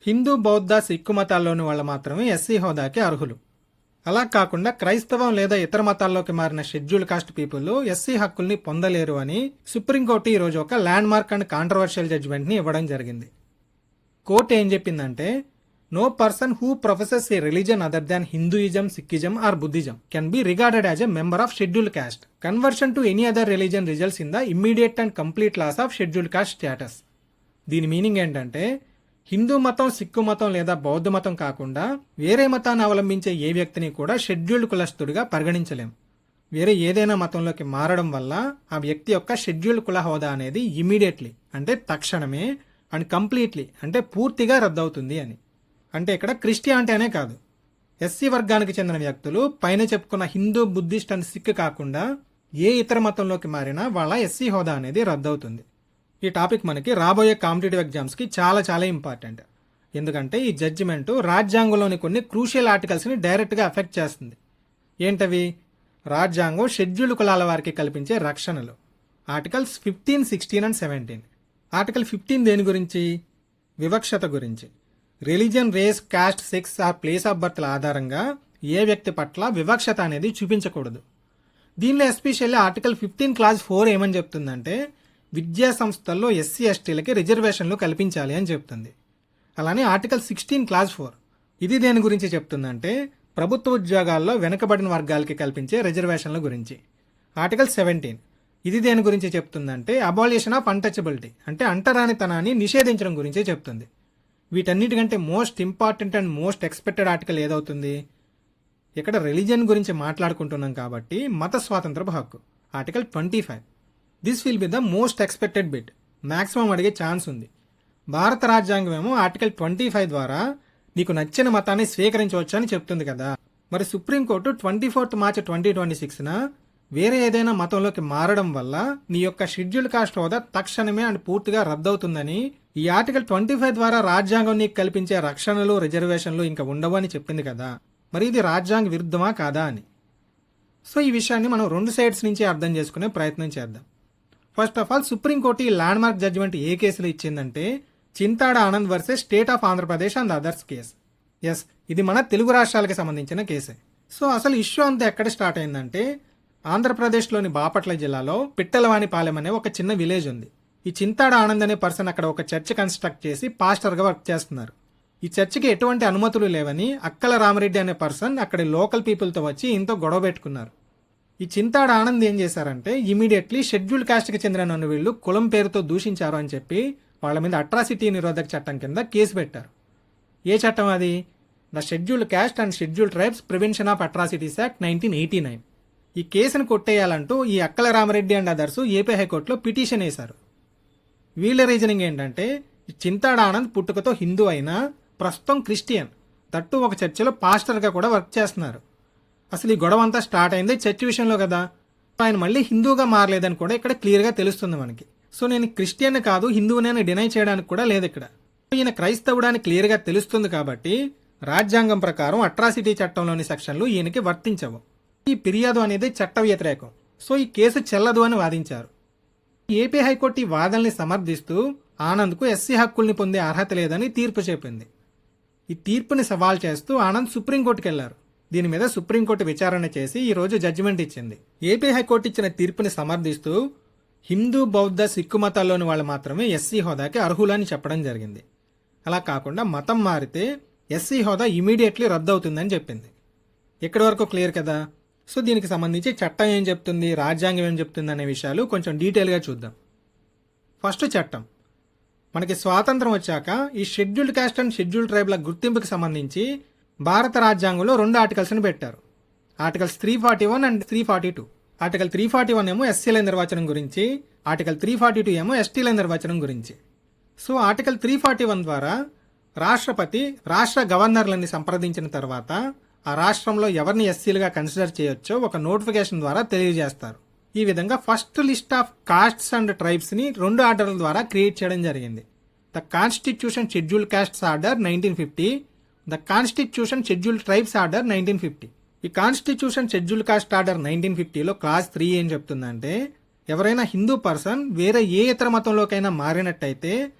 హిందూ, బౌద్ధ, సిక్కు మతాల్లోని వాళ్ళు మాత్రమే ఎస్సీ హోదాకి అర్హులు. అలా కాకుండా క్రైస్తవం లేదా ఇతర మతాల్లోకి మారిన షెడ్యూల్ కాస్ట్ పీపుల్ ఎస్సీ హక్కుల్ని పొందలేరు అని సుప్రీంకోర్టు ఈరోజు ఒక ల్యాండ్ మార్క్ అండ్ కాంట్రవర్షియల్ జడ్జిమెంట్ని ఇవ్వడం జరిగింది. కోర్టు ఏం చెప్పిందంటే, no person who professes a religion other than Hinduism, Sikhism or Buddhism can be regarded as a member of schedule caste. Conversion to any other religion results in the immediate and complete loss of schedule caste status. దీని meaning ఏంటంటే, హిందూ మతం, సిక్కు మతం లేదా బౌద్ధ మతం కాకుండా వేరే మతాన్ని అవలంబించే ఏ వ్యక్తిని కూడా షెడ్యూల్డ్ కులస్తుడిగా పరిగణించలేం. వేరే ఏదైనా మతంలోకి మారడం వల్ల ఆ వ్యక్తి యొక్క షెడ్యూల్డ్ కుల హోదా అనేది ఇమీడియట్లీ అంటే తక్షణమే అండ్ కంప్లీట్లీ అంటే పూర్తిగా రద్దవుతుంది అని. అంటే ఇక్కడ క్రిస్టియానిటీ అనే కాదు, ఎస్సీ వర్గానికి చెందిన వ్యక్తులు పైన చెప్పుకున్న హిందూ, బుద్ధిస్ట్ అండ్ సిక్ కాకుండా ఏ ఇతర మతంలోకి మారినా వాళ్ళ ఎస్సీ హోదా అనేది రద్దవుతుంది. ఈ టాపిక్ మనకి రాబోయే కాంపిటేటివ్ ఎగ్జామ్స్కి చాలా చాలా ఇంపార్టెంట్. ఎందుకంటే ఈ జడ్జిమెంటు రాజ్యాంగంలోని కొన్ని క్రూషియల్ ఆర్టికల్స్ని డైరెక్ట్గా అఫెక్ట్ చేస్తుంది. ఏంటవి? రాజ్యాంగం షెడ్యూల్డ్ కులాల వారికి కల్పించే రక్షణలు. Articles 15, 16 and 17. ఆర్టికల్ 15 దేని గురించి? వివక్షత గురించి. Religion, race, caste, sex or place of బర్త్ల ఆధారంగా ఏ వ్యక్తి పట్ల వివక్షత అనేది చూపించకూడదు. దీనిలో ఎస్పెషల్లీ ఆర్టికల్ 15 క్లాజ్ 4 ఏమని చెప్తుందంటే, విద్యా సంస్థల్లో ఎస్సీ, ఎస్టీలకి రిజర్వేషన్లు కల్పించాలి అని చెప్తుంది. అలానే ఆర్టికల్ 16 క్లాజ్ 4 ఇది దేని గురించి చెప్తుందంటే, ప్రభుత్వ ఉద్యోగాల్లో వెనుకబడిన వర్గాలకి కల్పించే రిజర్వేషన్ల గురించి. ఆర్టికల్ 17 ఇది దేని గురించి చెప్తుందంటే, అబాలిషన్ ఆఫ్ అన్టచబిలిటీ అంటే అంటరానితనాన్ని నిషేధించడం గురించి చెప్తుంది. వీటన్నిటికంటే most important and most expected article ఏదవుతుంది? ఇక్కడ రిలీజియన్ గురించి మాట్లాడుకుంటున్నాం కాబట్టి మత స్వాతంత్రపు హక్కు. Article 25. This will be the most expected bit. Maximum అడిగే ఛాన్స్ ఉంది. భారత రాజ్యాంగం ఏమో ఆర్టికల్ 25 ద్వారా నీకు నచ్చిన మతాన్ని స్వీకరించవచ్చు అని చెప్తుంది కదా. మరి సుప్రీంకోర్టు 24 మార్చి 2026న వేరే ఏదైనా మతంలోకి మారడం వల్ల నీ యొక్క షెడ్యూల్ కాస్ట్ హోదా తక్షణమే అండ్ పూర్తిగా రద్దవుతుందని, ఈ ఆర్టికల్ 25 ద్వారా రాజ్యాంగం నీకు కల్పించే రక్షణలు, రిజర్వేషన్లు ఇంకా ఉండవు అని చెప్పింది కదా. మరి ఇది రాజ్యాంగ విరుద్ధమా కాదా అని. సో ఈ విషయాన్ని మనం రెండు సైడ్స్ నుంచి అర్థం చేసుకునే ప్రయత్నం చేద్దాం. ఫస్ట్ ఆఫ్ ఆల్, సుప్రీంకోర్టు ఈ ల్యాండ్ మార్క్ జడ్జిమెంట్ ఏ కేసులో ఇచ్చిందంటే, Chintada Anand versus state of Andhra Pradesh and others case. Yes, ఇది మన తెలుగు రాష్ట్రాలకి సంబంధించిన కేసే. సో అసలు ఇష్యూ అంతా ఎక్కడ స్టార్ట్ అయిందంటే, ఆంధ్రప్రదేశ్లోని బాపట్ల జిల్లాలో పిట్టలవానిపాలెం అనే ఒక చిన్న విలేజ్ ఉంది. ఈ చింతాడ ఆనంద్ అనే పర్సన్ అక్కడ ఒక చర్చ్ కన్స్ట్రక్ట్ చేసి పాస్టర్గా వర్క్ చేస్తున్నారు. ఈ చర్చికి ఎటువంటి అనుమతులు లేవని అక్కల రామరెడ్డి అనే పర్సన్ అక్కడి లోకల్ పీపుల్తో వచ్చి ఇంతో గొడవ పెట్టుకున్నారు. ఈ చింతాడ ఆనంద్ ఏం చేశారంటే, ఇమీడియట్లీ షెడ్యూల్ కాస్ట్కి చెందిన నన్ను వీళ్ళు కులం పేరుతో దూషించారు అని చెప్పి వాళ్ళ మీద అట్రాసిటీ నిరోధక చట్టం కింద కేసు పెట్టారు. ఏ చట్టం అది? The scheduled cost and scheduled tribes prevention of atrocities act 1989. ఈ కేసును కొట్టేయాలంటూ ఈ అక్కల రామరెడ్డి అండ్ అదర్స్ ఏపీ హైకోర్టులో పిటిషన్ వేశారు. వీళ్ళ రీజనింగ్ ఏంటంటే, చింతాడ ఆనంద్ పుట్టుకతో హిందూ అయినా ప్రస్తుతం క్రిస్టియన్, తట్టు ఒక చర్చిలో పాస్టర్గా కూడా వర్క్ చేస్తున్నారు. అసలు ఈ గొడవ అంతా స్టార్ట్ అయింది చర్చి విషయంలో కదా. ఆయన మళ్ళీ హిందూగా మారలేదని కూడా ఇక్కడ క్లియర్గా తెలుస్తుంది మనకి. సో నేను క్రిస్టియన్ కాదు, హిందువునే డినై చేయడానికి కూడా లేదు ఇక్కడ. ఈయన క్రైస్తవుడాన్ని క్లియర్గా తెలుస్తుంది కాబట్టి రాజ్యాంగం ప్రకారం అట్రాసిటీ చట్టంలోని సెక్షన్లు ఈయనకి వర్తించవు. ఈ ఫిర్యాదు అనేది చట్ట వ్యతిరేకం. సో ఈ కేసు చెల్లదు అని వాదించారు. ఏపీ హైకోర్టు ఈ వాదనల్ని సమర్థిస్తూ ఆనంద్కు ఎస్సీ హక్కుల్ని పొందే అర్హత లేదని తీర్పు చెప్పింది. ఈ తీర్పుని సవాల్ చేస్తూ ఆనంద్ సుప్రీంకోర్టుకు వెళ్లారు. దీని మీద సుప్రీంకోర్టు విచారణ చేసి ఈ రోజు జడ్జిమెంట్ ఇచ్చింది. ఏపీ హైకోర్టు ఇచ్చిన తీర్పుని సమర్థిస్తూ హిందూ, బౌద్ధ, సిక్కు మతాల్లోని వాళ్ళు మాత్రమే ఎస్సీ హోదాకి అర్హులని చెప్పడం జరిగింది. అలా కాకుండా మతం మారితే ఎస్సీ హోదా ఇమీడియట్లీ రద్దవుతుందని చెప్పింది. ఇక్కడి వరకు క్లియర్ కదా. సో దీనికి సంబంధించి చట్టం ఏం చెప్తుంది, రాజ్యాంగం ఏం చెప్తుంది అనే విషయాలు కొంచెం డీటెయిల్గా చూద్దాం. ఫస్ట్ చట్టం. మనకి స్వాతంత్రం వచ్చాక ఈ షెడ్యూల్డ్ కాస్ట్ అండ్ షెడ్యూల్డ్ ట్రైబ్ల గుర్తింపుకి సంబంధించి భారత రాజ్యాంగంలో 2 ఆర్టికల్స్ని పెట్టారు. Articles 341 and 342. ఆర్టికల్ 341 ఏమో ఎస్సీల నిర్వచనం గురించి, ఆర్టికల్ 342 ఏమో ఎస్టీల నిర్వచనం గురించి. సో ఆర్టికల్ 341 ద్వారా రాష్ట్రపతి రాష్ట్ర గవర్నర్లని సంప్రదించిన తర్వాత ఆ రాష్ట్రంలో ఎవరిని ఎస్సీలుగా కన్సిడర్ చేయొచ్చో ఒక నోటిఫికేషన్ ద్వారా తెలియజేస్తారు. ఈ విధంగా first list of castes and tribes ని 2 ఆర్డర్ల ద్వారా క్రియేట్ చేయడం జరిగింది. The constitution scheduled castes order 1950, the constitution scheduled tribes order 1950. ఈ కాన్స్టిట్యూషన్ షెడ్యూల్డ్ కాస్ట్ ఆర్డర్ 1950లో క్లాస్ 3 ఏం చెప్తుందంటే, ఎవరైనా హిందూ పర్సన్ వేరే ఏ ఇతర మతంలోకైనా మారినట్టయితే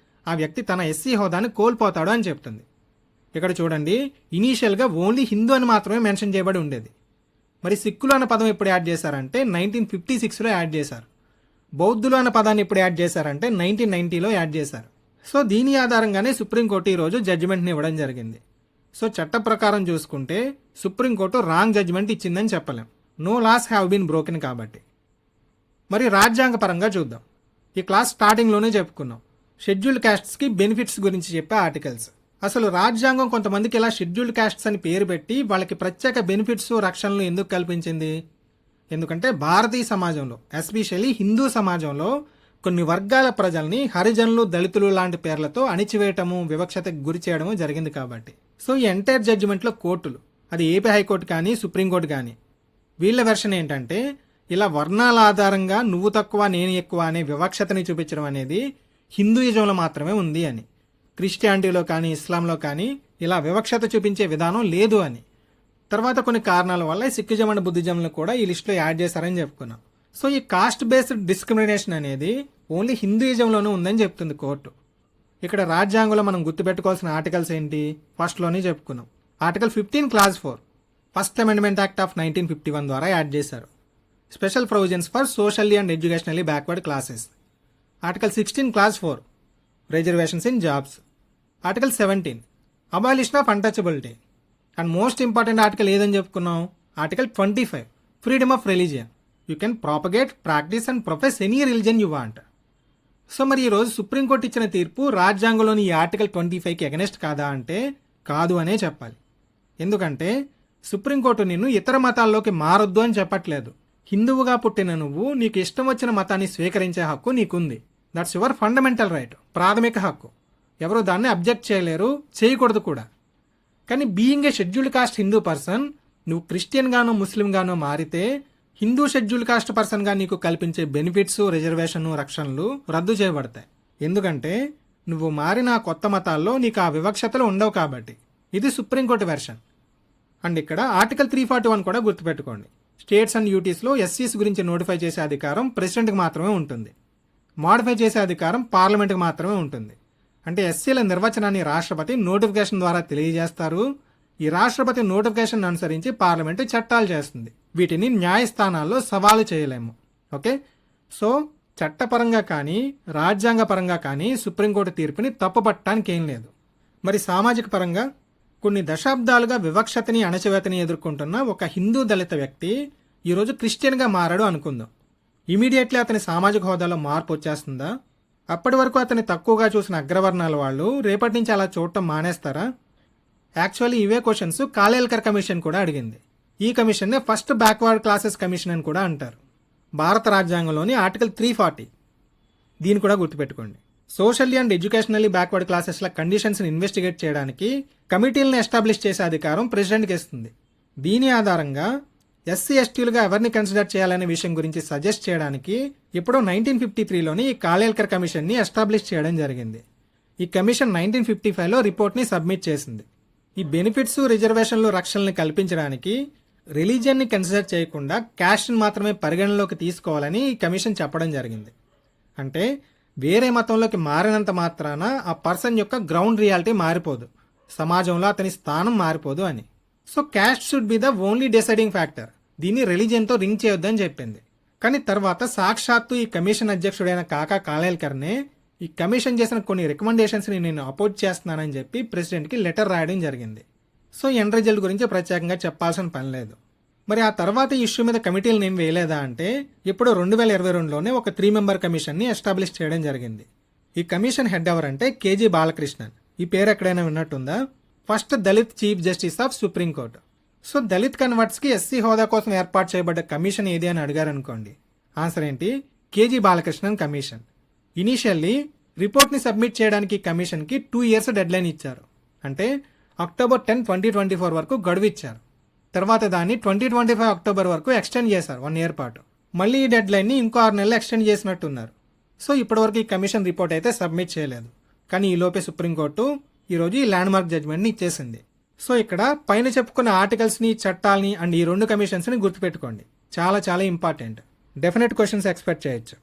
ఆ వ్యక్తి తన ఎస్సీ హోదాని కోల్పోతాడు అని చెప్తుంది. ఇక్కడ చూడండి, ఇనీషియల్గా ఓన్లీ హిందూ అని మాత్రమే మెన్షన్ చేయబడి ఉండేది. మరి సిక్కులు అన్న పదం ఎప్పుడు యాడ్ చేశారంటే 1956లో యాడ్ చేశారు. బౌద్ధులు అన్న పదాన్ని ఎప్పుడు యాడ్ చేశారంటే 1990లో యాడ్ చేశారు. సో దీని ఆధారంగానే సుప్రీంకోర్టు ఈరోజు జడ్జిమెంట్ని ఇవ్వడం జరిగింది. సో చట్ట ప్రకారం చూసుకుంటే సుప్రీంకోర్టు రాంగ్ జడ్జిమెంట్ ఇచ్చిందని చెప్పలేం. No laws have been broken కాబట్టి. మరి రాజ్యాంగ పరంగా చూద్దాం. ఈ క్లాస్ స్టార్టింగ్లోనే చెప్పుకున్నాం షెడ్యూల్డ్ క్యాస్ట్స్కి బెనిఫిట్స్ గురించి చెప్పే ఆర్టికల్స్. అసలు రాజ్యాంగం కొంతమందికి ఇలా షెడ్యూల్డ్ క్యాస్ట్స్ అని పేరు పెట్టి వాళ్ళకి ప్రత్యేక బెనిఫిట్స్ రక్షణలు ఎందుకు కల్పించింది? ఎందుకంటే భారతీయ సమాజంలో, ఎస్పెషల్లీ హిందూ సమాజంలో కొన్ని వర్గాల ప్రజల్ని హరిజనులు, దళితులు లాంటి పేర్లతో అణిచివేయటము, వివక్షతకు గురి చేయడము జరిగింది కాబట్టి. సో ఈ ఎంటైర్ జడ్జిమెంట్లో కోర్టులు, అది ఏపీ హైకోర్టు కానీ సుప్రీంకోర్టు కానీ, వీళ్ళ వెర్షన్ ఏంటంటే ఇలా వర్ణాల ఆధారంగా నువ్వు తక్కువ నేను ఎక్కువ అనే వివక్షతని చూపించడం అనేది హిందూయిజంలో మాత్రమే ఉంది అని, క్రిస్టియానిటీలో కానీ ఇస్లాంలో కానీ ఇలా వివక్షత చూపించే విధానం లేదు అని. తర్వాత కొన్ని కారణాల వల్ల సిక్కిజం అండ్ బుద్ధిజంను కూడా ఈ లిస్టులో యాడ్ చేశారని చెప్పుకున్నాం. సో ఈ కాస్ట్ బేస్డ్ డిస్క్రిమినేషన్ అనేది ఓన్లీ హిందూయిజంలోనే ఉందని చెప్తుంది కోర్టు. ఇక్కడ రాజ్యాంగంలో మనం గుర్తుపెట్టుకోవాల్సిన ఆర్టికల్స్ ఏంటి? ఫస్ట్లోనే చెప్పుకున్నాం. Article 15 clause 4 first amendment act of 1951 ద్వారా యాడ్ చేశారు. Special provisions for socially and educationally backward classes. Article 16 clause 4 reservations in jobs. Article 17 abolition of untouchability. And most important article ఏదని చెప్పుకున్నాం? Article 25 freedom of religion. You can propagate, practice and profess any religion you want. So మరి ఈరోజు supreme court ఇచ్చిన తీర్పు రాజ్యాంగంలోని ఈ article 25కి against కాదా అంటే కాదు అనే చెప్పాలి. ఎందుకంటే సుప్రీంకోర్టు నిన్ను ఇతర మతాల్లోకి మారొద్దు అని చెప్పట్లేదు. హిందువుగా పుట్టిన నువ్వు నీకు ఇష్టం వచ్చిన మతాన్ని స్వీకరించే హక్కు నీకుంది. దట్స్ యువర్ ఫండమెంటల్ రైట్, ప్రాథమిక హక్కు. ఎవరు దాన్ని అబ్జెక్ట్ చేయలేరు, చేయకూడదు కూడా. కానీ being a scheduled cost Hindu person, నువ్వు క్రిస్టియన్ గానో ముస్లిం గానో మారితే హిందూ షెడ్యూల్డ్ కాస్ట్ పర్సన్గా నీకు కల్పించే బెనిఫిట్స్, రిజర్వేషన్, రక్షణలు రద్దు చేయబడతాయి. ఎందుకంటే నువ్వు మారిన కొత్త మతాల్లో నీకు ఆ వివక్షతలు ఉండవు కాబట్టి. ఇది సుప్రీంకోర్టు వెర్షన్. అండ్ ఇక్కడ ఆర్టికల్ 341 కూడా గుర్తుపెట్టుకోండి. స్టేట్స్ అండ్ యూటీస్లో ఎస్సీస్ గురించి నోటిఫై చేసే అధికారం ప్రెసిడెంట్కి మాత్రమే ఉంటుంది. మాడిఫై చేసే అధికారం పార్లమెంట్కి మాత్రమే ఉంటుంది. అంటే ఎస్సీల నిర్వచనాన్ని రాష్ట్రపతి నోటిఫికేషన్ ద్వారా తెలియజేస్తారు. ఈ రాష్ట్రపతి నోటిఫికేషన్ అనుసరించి పార్లమెంటు చట్టాలు చేస్తుంది. వీటిని న్యాయస్థానాల్లో సవాలు చేయలేము. ఓకే, సో చట్టపరంగా కానీ రాజ్యాంగ పరంగా కానీ సుప్రీంకోర్టు తీర్పుని తప్పుపట్టడానికి ఏం లేదు. మరి సామాజిక పరంగా కొన్ని దశాబ్దాలుగా వివక్షతని, అణచివేతని ఎదుర్కొంటున్న ఒక హిందూ దళిత వ్యక్తి ఈరోజు క్రిస్టియన్గా మారాడు అనుకుందాం. ఇమీడియట్లీ అతని సామాజిక హోదాలో మార్పు వచ్చేస్తుందా? అప్పటి వరకు అతన్ని తక్కువగా చూసిన అగ్రవర్ణాల వాళ్ళు రేపటి నుంచి అలా చూడటం మానేస్తారా? యాక్చువల్లీ ఇవే క్వశ్చన్స్ కాలేల్కర్ కమిషన్ కూడా అడిగింది. ఈ కమిషన్నే ఫస్ట్ బ్యాక్వర్డ్ క్లాసెస్ కమిషన్ అని కూడా అంటారు. భారత రాజ్యాంగంలోని ఆర్టికల్ 340, దీన్ని కూడా గుర్తుపెట్టుకోండి. సోషల్లీ అండ్ ఎడ్యుకేషనల్లీ బ్యాక్వర్డ్ క్లాసెస్ల కండిషన్స్ని ఇన్వెస్టిగేట్ చేయడానికి కమిటీలను ఎస్టాబ్లిష్ చేసే అధికారం ప్రెసిడెంట్కి ఇస్తుంది. దీని ఆధారంగా ఎస్సీ ఎస్టీలుగా ఎవరిని కన్సిడర్ చేయాలనే విషయం గురించి సజెస్ట్ చేయడానికి ఇప్పుడు 1953లోని ఈ కాలేల్కర్ కమిషన్ని ఎస్టాబ్లిష్ చేయడం జరిగింది. ఈ కమిషన్ 1955లో రిపోర్ట్ని సబ్మిట్ చేసింది. ఈ బెనిఫిట్స్, రిజర్వేషన్లు, రక్షణల్ని కల్పించడానికి రిలీజియన్ని కన్సిడర్ చేయకుండా క్యాస్ట్ని మాత్రమే పరిగణలోకి తీసుకోవాలని ఈ కమిషన్ చెప్పడం జరిగింది. అంటే వేరే మతంలోకి మారినంత మాత్రాన ఆ పర్సన్ యొక్క గ్రౌండ్ రియాలిటీ మారిపోదు, సమాజంలో అతని స్థానం మారిపోదు అని. So caste should be the only deciding factor. దీన్ని రిలీజియన్తో రింక్ చేయొద్దని చెప్పింది. కానీ తర్వాత సాక్షాత్తు ఈ కమిషన్ అధ్యక్షుడైన కాకా కాలేల్కర్నే ఈ కమిషన్ చేసిన కొన్ని రికమెండేషన్స్ని నేను అపోజ్ చేస్తున్నానని చెప్పి ప్రెసిడెంట్కి లెటర్ రాయడం జరిగింది. సో ఎండ్ రిజల్ట్ గురించి ప్రత్యేకంగా చెప్పాల్సిన పని లేదు. మరి ఆ తర్వాత ఈ ఇష్యూ మీద కమిటీలను ఏం వేయలేదా అంటే ఇప్పుడు 2022లోనే ఒక 3 మెంబర్ కమిషన్ని ఎస్టాబ్లిష్ చేయడం జరిగింది. ఈ కమిషన్ హెడ్ ఎవరంటే కేజీ బాలకృష్ణన్. ఈ పేరు ఎక్కడైనా విన్నట్టుందా? First Dalit chief justice of supreme court. So Dalit కన్వర్ట్స్కి ఎస్సీ హోదా కోసం ఏర్పాటు చేయబడ్డ కమిషన్ ఏది అని అడిగారనుకోండి, ఆన్సర్ ఏంటి? KG Balakrishnan commission. ఇనీషియల్లీ రిపోర్ట్ని సబ్మిట్ చేయడానికి కమిషన్కి 2 years డెడ్లైన్ ఇచ్చారు. అంటే అక్టోబర్ 10, 2024 వరకు గడువు ఇచ్చారు. తర్వాత దాన్ని 2025 అక్టోబర్ వరకు ఎక్స్టెండ్ చేశారు 1 year పాటు. మళ్ళీ ఈ డెడ్లైన్ని ఇంకో 6 నెలలు ఎక్స్టెండ్ చేసినట్టున్నారు. సో ఇప్పటివరకు ఈ కమిషన్ రిపోర్ట్ అయితే సబ్మిట్ చేయలేదు. కానీ ఈలోపే సుప్రీంకోర్టు ఈరోజు ఈ ల్యాండ్ మార్క్ జడ్జ్మెంట్ని ఇచ్చేసింది. సో ఇక్కడ పైన చెప్పుకున్న ఆర్టికల్స్ని, చట్టాలని అండ్ ఈ 2 కమిషన్స్ని గుర్తుపెట్టుకోండి. చాలా చాలా ఇంపార్టెంట్. డెఫినెట్ క్వశ్చన్స్ ఎక్స్పెక్ట్ చేయొచ్చు.